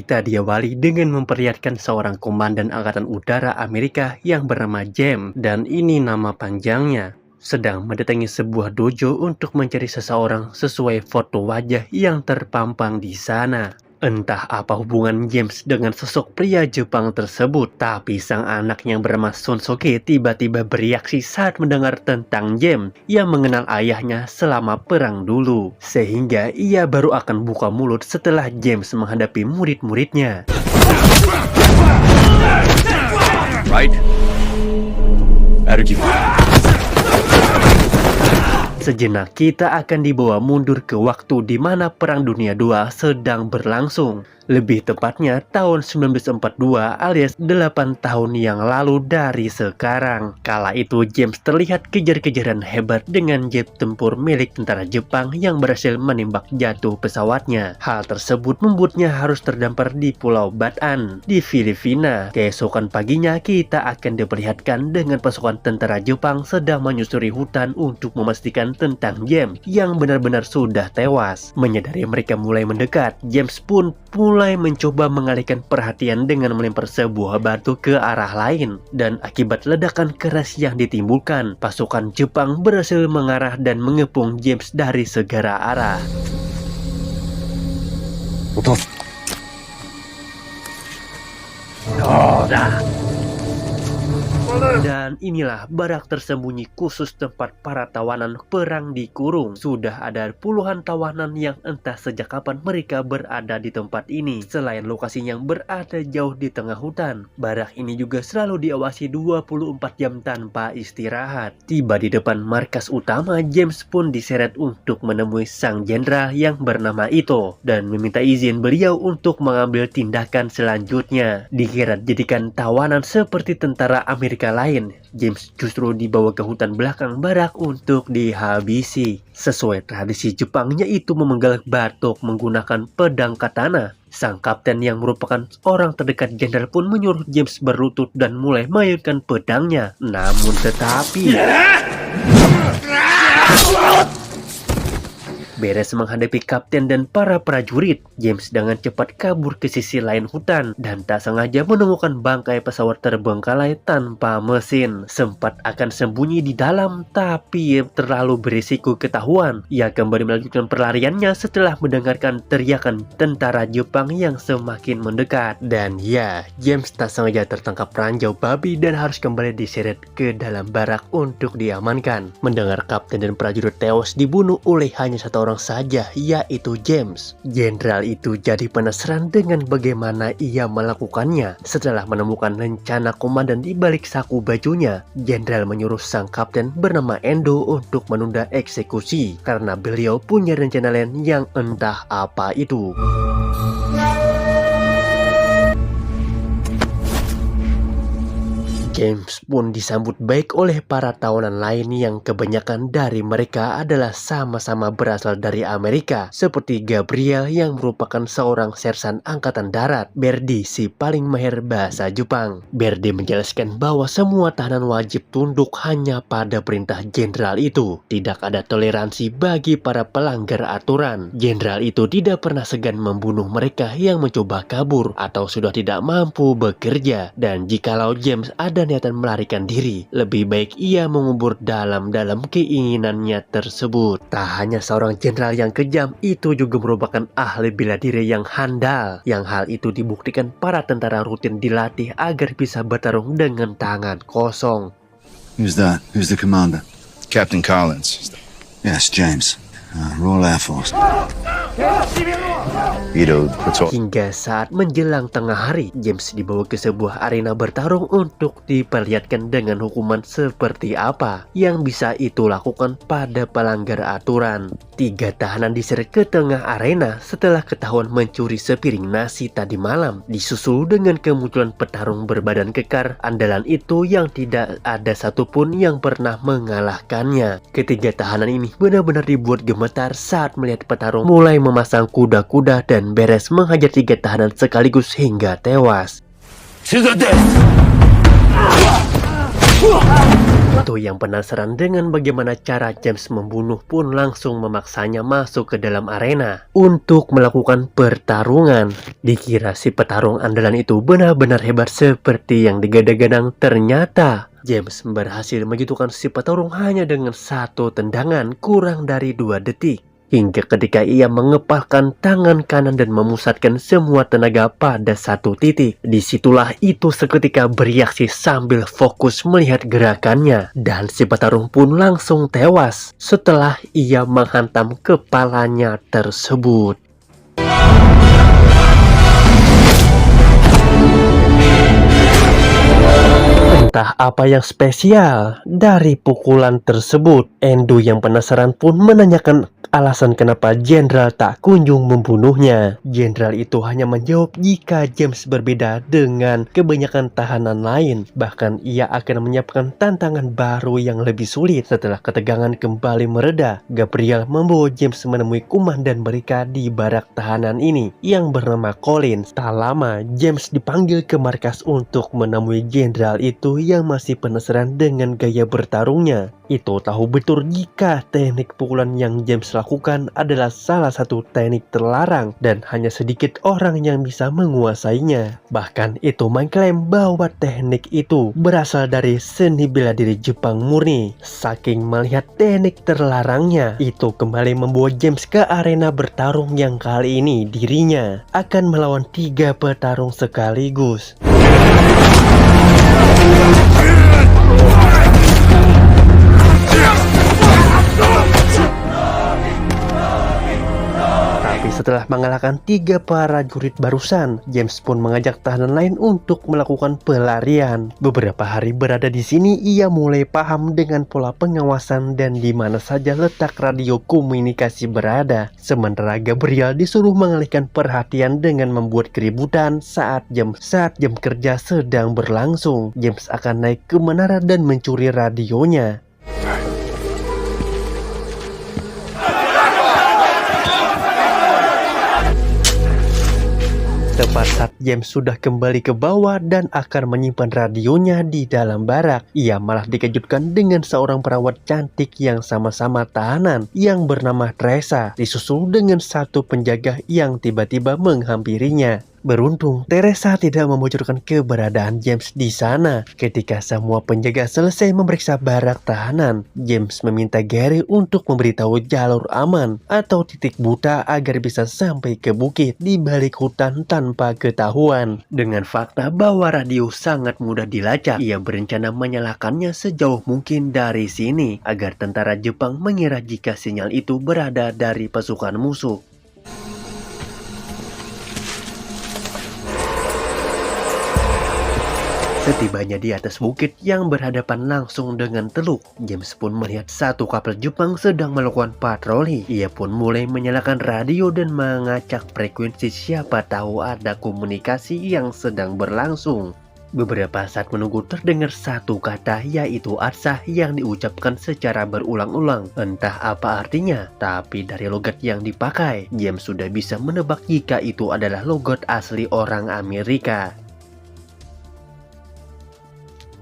Cerita diawali dengan memperlihatkan seorang komandan Angkatan Udara Amerika yang bernama James, dan ini nama panjangnya, sedang mendatangi sebuah dojo untuk mencari seseorang sesuai foto wajah yang terpampang di sana. Entah apa hubungan James dengan sosok pria Jepang tersebut, tapi sang anak yang bernama Sonsuke tiba-tiba bereaksi saat mendengar tentang James yang mengenal ayahnya selama perang dulu. Sehingga ia baru akan buka mulut setelah James menghadapi murid-muridnya. Right? Aruki. Sejenak kita akan dibawa mundur ke waktu di mana Perang Dunia II sedang berlangsung. Lebih tepatnya tahun 1942 alias 8 tahun yang lalu dari sekarang. Kala itu James terlihat kejar-kejaran hebat dengan jet tempur milik tentara Jepang yang berhasil menembak jatuh pesawatnya. Hal tersebut membuatnya harus terdampar di Pulau Bataan di Filipina. Keesokan paginya kita akan diperlihatkan dengan pasukan tentara Jepang sedang menyusuri hutan untuk memastikan tentang James yang benar-benar sudah tewas. Menyadari mereka mulai mendekat, James pun mulai mencoba mengalihkan perhatian dengan melempar sebuah batu ke arah lain, dan akibat ledakan keras yang ditimbulkan, pasukan Jepang berhasil mengarah dan mengepung James dari segala arah. Dan inilah barak tersembunyi khusus tempat para tawanan perang dikurung. Sudah ada puluhan tawanan yang entah sejak kapan mereka berada di tempat ini. Selain lokasi yang berada jauh di tengah hutan, barak ini juga selalu diawasi 24 jam tanpa istirahat. Tiba di depan markas utama, James pun diseret untuk menemui sang jenderal yang bernama Ito dan meminta izin beliau untuk mengambil tindakan selanjutnya. Dikira jadikan tawanan seperti tentara Amerika lain, James justru dibawa ke hutan belakang barak untuk dihabisi. Sesuai tradisi Jepang, yaitu memenggal batok menggunakan pedang katana. Sang kapten yang merupakan orang terdekat jenderal pun menyuruh James berlutut dan mulai mengayunkan pedangnya. Namun tetapi beres menghadapi kapten dan para prajurit, James dengan cepat kabur ke sisi lain hutan dan tak sengaja menemukan bangkai pesawat terbengkalai tanpa mesin. Sempat akan sembunyi di dalam, tapi terlalu berisiko ketahuan. Ia kembali melanjutkan perlariannya setelah mendengarkan teriakan tentara Jepang yang semakin mendekat. Dan ya, James tak sengaja tertangkap ranjau babi dan harus kembali diseret ke dalam barak untuk diamankan. Mendengar kapten dan prajurit tewas dibunuh oleh hanya satu orang saja, yaitu James. Jenderal itu jadi penasaran dengan bagaimana ia melakukannya. Setelah menemukan rencana komandan di balik saku bajunya, jenderal menyuruh sang kapten bernama Endo untuk menunda eksekusi karena beliau punya rencana lain yang entah apa itu. James pun disambut baik oleh para tawanan lain yang kebanyakan dari mereka adalah sama-sama berasal dari Amerika, seperti Gabriel yang merupakan seorang sersan angkatan darat, Berdi si paling mahir bahasa Jepang. Berdi menjelaskan bahwa semua tahanan wajib tunduk hanya pada perintah jenderal itu. Tidak ada toleransi bagi para pelanggar aturan. Jenderal itu tidak pernah segan membunuh mereka yang mencoba kabur atau sudah tidak mampu bekerja, dan jikalau James ada niatan melarikan diri, lebih baik ia mengubur dalam-dalam keinginannya tersebut. Tak hanya seorang jenderal yang kejam, itu juga merupakan ahli bela diri yang handal, yang hal itu dibuktikan para tentara rutin dilatih agar bisa bertarung dengan tangan kosong. Who's that? Who's the commander? Captain Collins. Yes, James. Royal Air Force. Hingga saat menjelang tengah hari, James dibawa ke sebuah arena bertarung untuk diperlihatkan dengan hukuman seperti apa yang bisa itu lakukan pada pelanggar aturan. 3 tahanan diseret ke tengah arena setelah ketahuan mencuri sepiring nasi tadi malam, disusul dengan kemunculan petarung berbadan kekar andalan itu yang tidak ada satupun yang pernah mengalahkannya. Ketiga tahanan ini benar-benar dibuat gemetar saat melihat petarung mulai memasang kuda-kuda dan beres menghajar 3 tahanan sekaligus hingga tewas. Itu yang penasaran dengan bagaimana cara James membunuh pun langsung memaksanya masuk ke dalam arena untuk melakukan pertarungan. Dikira si petarung andalan itu benar-benar hebat seperti yang digadang-gadang, ternyata James berhasil menjatuhkan si petarung hanya dengan satu tendangan kurang dari 2 detik. Hingga ketika ia mengepalkan tangan kanan dan memusatkan semua tenaga pada satu titik. Disitulah itu seketika bereaksi sambil fokus melihat gerakannya. Dan si petarung pun langsung tewas setelah ia menghantam kepalanya tersebut. Entah apa yang spesial dari pukulan tersebut. Endu yang penasaran pun menanyakan alasan kenapa Jenderal tak kunjung membunuhnya. Jenderal itu hanya menjawab jika James berbeda dengan kebanyakan tahanan lain. Bahkan ia akan menyiapkan tantangan baru yang lebih sulit. Setelah ketegangan kembali mereda, Gabriel membawa James menemui komandan mereka di barak tahanan ini yang bernama Collins. Tak lama, James dipanggil ke markas untuk menemui jenderal itu yang masih penasaran dengan gaya bertarungnya. Itu tahu betul jika teknik pukulan yang James lakukan adalah salah satu teknik terlarang dan hanya sedikit orang yang bisa menguasainya. Bahkan itu mengklaim bahwa teknik itu berasal dari seni bela diri Jepang murni. Saking melihat teknik terlarangnya, itu kembali membawa James ke arena bertarung yang kali ini dirinya akan melawan 3 petarung sekaligus. Setelah mengalahkan 3 prajurit barusan, James pun mengajak tahanan lain untuk melakukan pelarian. Beberapa hari berada di sini, ia mulai paham dengan pola pengawasan dan di mana saja letak radio komunikasi berada. Sementara Gabriel disuruh mengalihkan perhatian dengan membuat keributan saat jam kerja sedang berlangsung. James akan naik ke menara dan mencuri radionya. Tepat saat James sudah kembali ke bawah dan akan menyimpan radionya di dalam barak, ia malah dikejutkan dengan seorang perawat cantik yang sama-sama tahanan yang bernama Teresa, disusul dengan satu penjaga yang tiba-tiba menghampirinya. Beruntung, Teresa tidak membocorkan keberadaan James di sana. Ketika semua penjaga selesai memeriksa barak tahanan, James meminta Gary untuk memberitahu jalur aman atau titik buta agar bisa sampai ke bukit di balik hutan tanpa ketahuan. Dengan fakta bahwa radio sangat mudah dilacak, ia berencana menyalakannya sejauh mungkin dari sini agar tentara Jepang mengira jika sinyal itu berada dari pasukan musuh. Setibanya di atas bukit yang berhadapan langsung dengan teluk, James pun melihat satu kapal Jepang sedang melakukan patroli. Ia pun mulai menyalakan radio dan mengacak frekuensi, siapa tahu ada komunikasi yang sedang berlangsung. Beberapa saat menunggu terdengar satu kata, yaitu Arsah, yang diucapkan secara berulang-ulang. Entah apa artinya, tapi dari logat yang dipakai, James sudah bisa menebak jika itu adalah logat asli orang Amerika.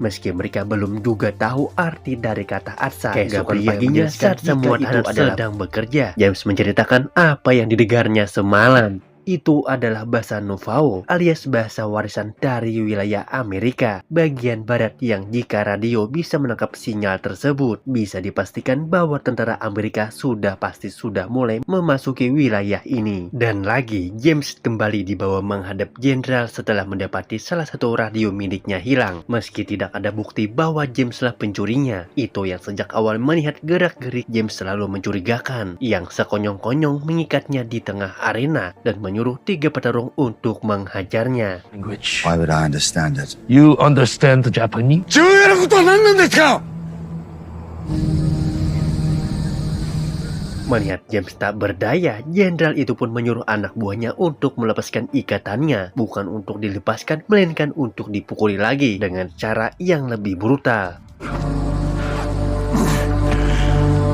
Meski mereka belum juga tahu arti dari kata Arsah, keesokan paginya saat semua tahanan sedang bekerja, James menceritakan apa yang didengarnya semalam. Itu adalah bahasa Navajo alias bahasa warisan dari wilayah Amerika bagian barat yang jika radio bisa menangkap sinyal tersebut, bisa dipastikan bahwa tentara Amerika sudah mulai memasuki wilayah ini. Dan lagi, James kembali dibawa menghadap jenderal setelah mendapati salah satu radio miliknya hilang. Meski tidak ada bukti bahwa James lah pencurinya, itu yang sejak awal melihat gerak-gerik James selalu mencurigakan, yang sekonyong-konyong mengikatnya di tengah arena dan menyuruh 3 petarung untuk menghajarnya. Why would I understand it? You understand the Japanese? Melihat James tak berdaya, jenderal itu pun menyuruh anak buahnya untuk melepaskan ikatannya. Bukan untuk dilepaskan, melainkan untuk dipukuli lagi dengan cara yang lebih brutal.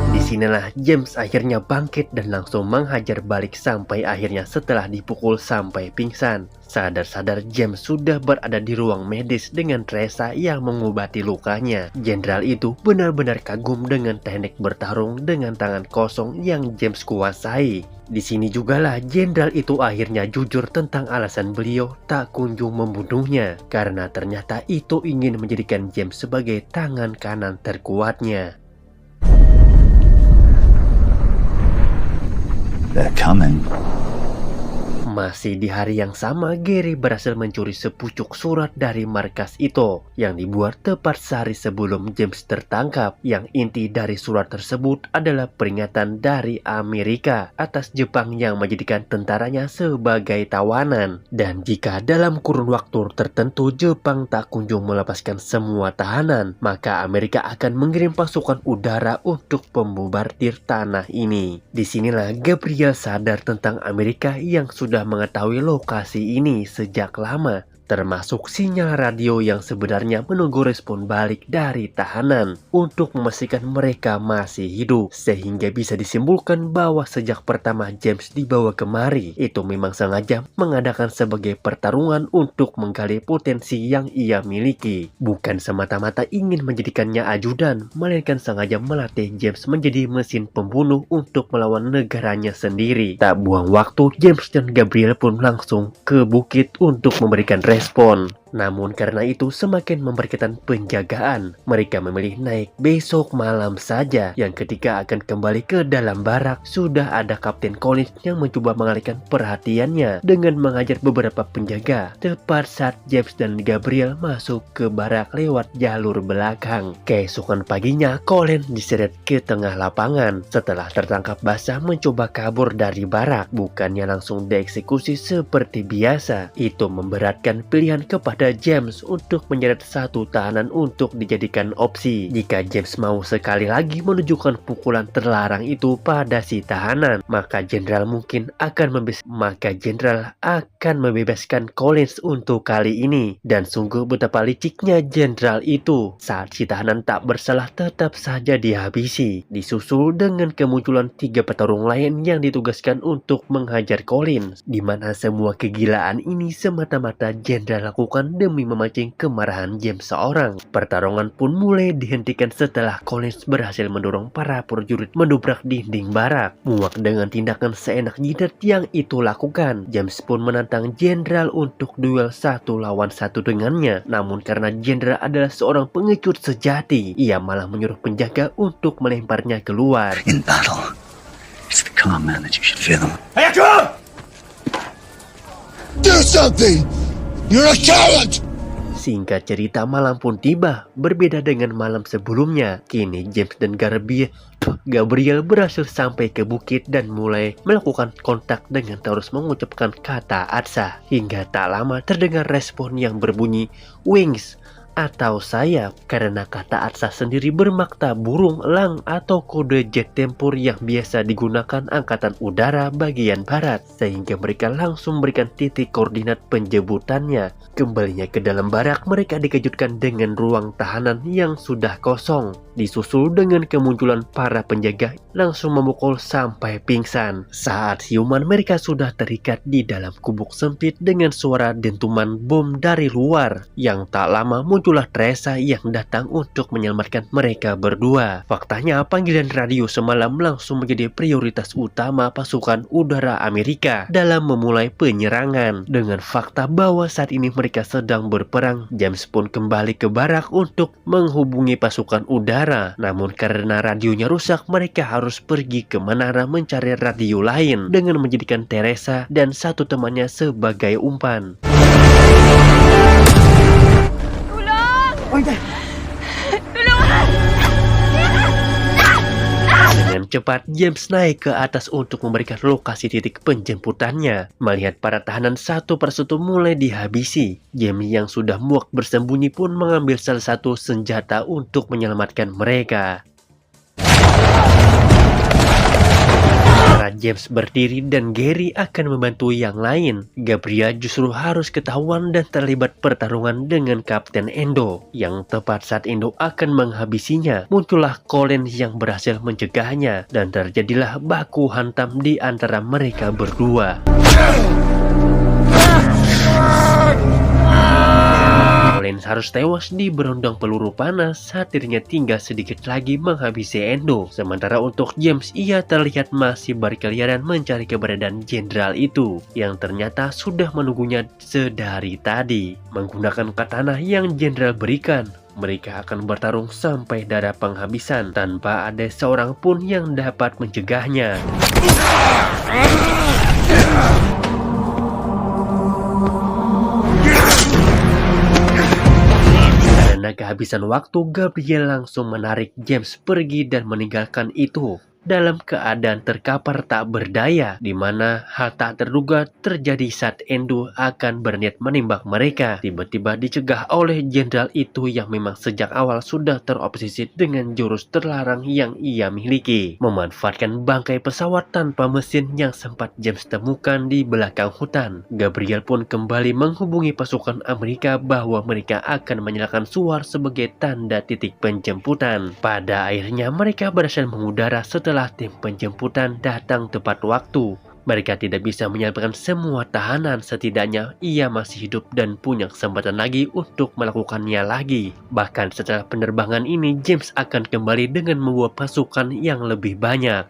Di Disinilah James akhirnya bangkit dan langsung menghajar balik sampai akhirnya setelah dipukul sampai pingsan. Sadar-sadar James sudah berada di ruang medis dengan Teresa yang mengobati lukanya. Jenderal itu benar-benar kagum dengan teknik bertarung dengan tangan kosong yang James kuasai. Di sini jugalah jenderal itu akhirnya jujur tentang alasan beliau tak kunjung membunuhnya, karena ternyata itu ingin menjadikan James sebagai tangan kanan terkuatnya. They're coming. Masih di hari yang sama, Gary berhasil mencuri sepucuk surat dari markas itu yang dibuat tepat sehari sebelum James tertangkap. Yang inti dari surat tersebut adalah peringatan dari Amerika atas Jepang yang menjadikan tentaranya sebagai tawanan. Dan jika dalam kurun waktu tertentu Jepang tak kunjung melepaskan semua tahanan, maka Amerika akan mengirim pasukan udara untuk membombardir tanah ini. Disinilah Gabriel sadar tentang Amerika yang sudah mengetahui lokasi ini sejak lama, termasuk sinyal radio yang sebenarnya menunggu respon balik dari tahanan untuk memastikan mereka masih hidup, sehingga bisa disimpulkan bahwa sejak pertama James dibawa kemari itu memang sengaja mengadakan sebagai pertarungan untuk menggali potensi yang ia miliki, bukan semata-mata ingin menjadikannya ajudan, melainkan sengaja melatih James menjadi mesin pembunuh untuk melawan negaranya sendiri. Tak buang waktu, James dan Gabriel pun langsung ke bukit untuk memberikan respon. Namun karena itu semakin memberikan penjagaan, mereka memilih naik besok malam saja, yang ketika akan kembali ke dalam barak sudah ada Kapten Collins yang mencoba mengalihkan perhatiannya dengan mengajar beberapa penjaga tepat saat James dan Gabriel masuk ke barak lewat jalur belakang. Keesokan paginya Collins diseret ke tengah lapangan setelah tertangkap basah mencoba kabur dari barak, bukannya langsung dieksekusi seperti biasa. Itu memberatkan pilihan kepada James untuk menyeret satu tahanan untuk dijadikan opsi. Jika James mau sekali lagi menunjukkan pukulan terlarang itu pada si tahanan, maka jenderal akan membebaskan Collins untuk kali ini. Dan sungguh betapa liciknya jenderal itu, saat si tahanan tak bersalah tetap saja dihabisi. Disusul dengan kemunculan 3 petarung lain yang ditugaskan untuk menghajar Collins, di mana semua kegilaan ini semata-mata jenderal lakukan demi memancing kemarahan James seorang. Pertarungan pun mulai dihentikan setelah Collins berhasil mendorong para prajurit mendobrak dinding barak. Muak dengan tindakan seenak jidat yang itu lakukan, James pun menantang jenderal untuk duel 1 lawan 1 dengannya. Namun karena jenderal adalah seorang pengecut sejati, ia malah menyuruh penjaga untuk melemparnya keluar. In battle, it's the calm man that you should fear them. Do something! You're a coward! Singkat cerita, malam pun tiba. Berbeda dengan malam sebelumnya, kini James dan Gabriel berhasil sampai ke bukit dan mulai melakukan kontak dengan terus mengucapkan kata Atsa. Hingga tak lama terdengar respon yang berbunyi wings atau sayap, karena kata Atsa sendiri bermakna burung, elang atau kode jet tempur yang biasa digunakan angkatan udara bagian barat, sehingga mereka langsung memberikan titik koordinat penjebutannya. Kembalinya ke dalam barak, mereka dikejutkan dengan ruang tahanan yang sudah kosong, disusul dengan kemunculan para penjaga langsung memukul sampai pingsan. Saat siuman, mereka sudah terikat di dalam gubuk sempit dengan suara dentuman bom dari luar. Yang tak lama muncullah Teresa yang datang untuk menyelamatkan mereka berdua. Faktanya panggilan radio semalam langsung menjadi prioritas utama pasukan udara Amerika dalam memulai penyerangan. Dengan fakta bahwa saat ini mereka sedang berperang, James pun kembali ke barak untuk menghubungi pasukan udara. Namun karena radionya rusak, mereka harus pergi ke menara mencari radio lain dengan menjadikan Teresa dan 1 temannya sebagai umpan. Dengan cepat James naik ke atas untuk memberikan lokasi titik penjemputannya. Melihat para tahanan satu persatu mulai dihabisi, James yang sudah muak bersembunyi pun mengambil salah satu senjata untuk menyelamatkan mereka. Sementara James berdiri dan Gary akan membantu yang lain, Gabriel justru harus ketahuan dan terlibat pertarungan dengan Kapten Endo. Yang tepat saat Endo akan menghabisinya, muncullah Colin yang berhasil mencegahnya dan terjadilah baku hantam di antara mereka berdua. Colin harus tewas di berondong peluru panas saat dirinya tinggal sedikit lagi menghabisi Endo. Sementara untuk James, ia terlihat masih berkeliaran mencari keberadaan jenderal itu yang ternyata sudah menunggunya sedari tadi. Menggunakan katana yang jenderal berikan, mereka akan bertarung sampai darah penghabisan tanpa ada seorang pun yang dapat mencegahnya. Karena kehabisan waktu, Gabriel langsung menarik James pergi dan meninggalkan itu dalam keadaan terkapar tak berdaya, di mana hal tak terduga terjadi saat Endo akan berniat menembak mereka. Tiba-tiba dicegah oleh jenderal itu yang memang sejak awal sudah terobsesi dengan jurus terlarang yang ia miliki, memanfaatkan bangkai pesawat tanpa mesin yang sempat James temukan di belakang hutan. Gabriel pun kembali menghubungi pasukan Amerika bahwa mereka akan menyalakan suar sebagai tanda titik penjemputan. Pada akhirnya mereka berhasil mengudara setelah tim penjemputan datang tepat waktu. Mereka tidak bisa menyelamatkan semua tahanan, setidaknya ia masih hidup dan punya kesempatan lagi untuk melakukannya lagi. Bahkan setelah penerbangan ini, James akan kembali dengan membawa pasukan yang lebih banyak.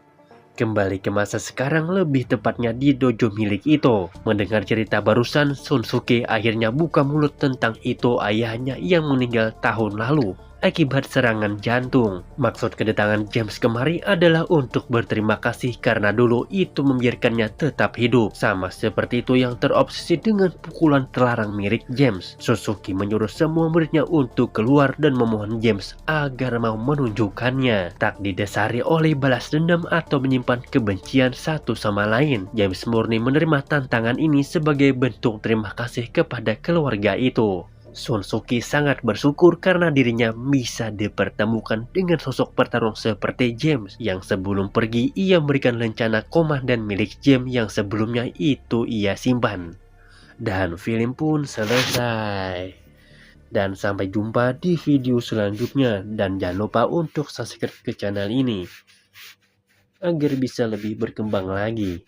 Kembali ke masa sekarang, lebih tepatnya di dojo milik Ito. Mendengar cerita barusan, Shunsuke akhirnya buka mulut tentang Ito ayahnya yang meninggal tahun lalu akibat serangan jantung. Maksud kedatangan James kemari adalah untuk berterima kasih karena dulu itu membiarkannya tetap hidup. Sama seperti itu yang terobsesi dengan pukulan terlarang mirip James. Suzuki menyuruh semua muridnya untuk keluar dan memohon James agar mau menunjukkannya. Tak didasari oleh balas dendam atau menyimpan kebencian satu sama lain, James murni menerima tantangan ini sebagai bentuk terima kasih kepada keluarga itu. Shunsuke sangat bersyukur karena dirinya bisa dipertemukan dengan sosok petarung seperti James. Yang sebelum pergi ia memberikan rencana komandan milik James yang sebelumnya itu ia simpan. Dan film pun selesai. Dan sampai jumpa di video selanjutnya. Dan jangan lupa untuk subscribe ke channel ini agar bisa lebih berkembang lagi.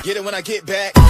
Get it when I get back.